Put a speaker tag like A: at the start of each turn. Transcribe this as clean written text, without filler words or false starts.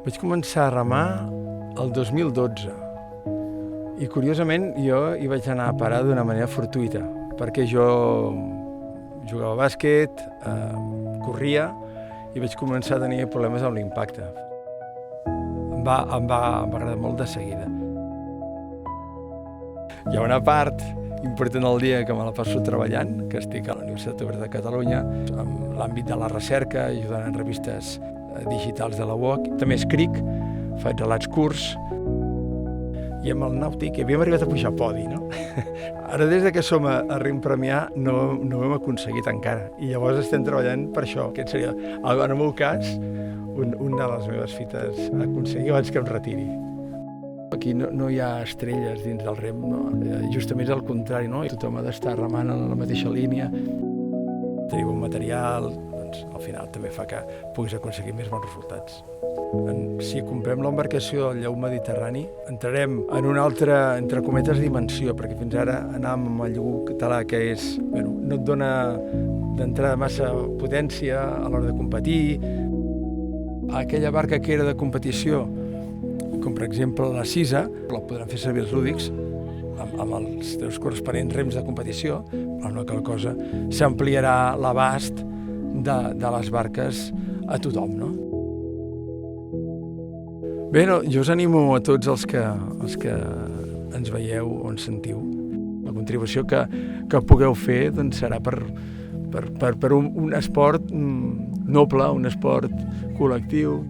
A: Vaig començar a remar el 2012 i, curiosament, jo hi vaig anar a parar d'una manera fortuïta, perquè jo jugava a bàsquet, corria i vaig començar a tenir problemes amb l'impacte. Em va agradar molt de seguida. Hi ha una part important al dia que me la passo treballant, que estic a la Universitat Oberta de Catalunya, en l'àmbit de la recerca, ajudant en revistes digitals de la UOC. També escric, faig relats curts, i amb el nàutic havíem arribat a pujar a podi, no? Ara, des que som a Rem Premià, no ho hem aconseguit encara, i llavors estem treballant per això. Aquest seria, en el meu cas, una de les meves fites a aconseguir abans que em retiri. Aquí no hi ha estrelles dins del rem, no? Justament és el contrari, no? Tothom ha d'estar remant en la mateixa línia. Tenir bon material, doncs, al final també fa que puguis aconseguir més bons resultats. Si comprem l'embarcació del lleu mediterrani, entrarem en una altra, entre cometes, dimensió, perquè fins ara anàvem amb el lleu català, que és, no et dona d'entrada massa potència a l'hora de competir. Aquella barca que era de competició, com per exemple la Cisa, la podran fer servir els lúdics amb els seus corresponents rems de competició, però no cal cosa, s'ampliarà l'abast de les barques a tothom, no? Bé, jo us animo a tots els que ens veieu o ens sentiu. La contribució que pugueu fer doncs, serà per un esport noble, un esport col·lectiu.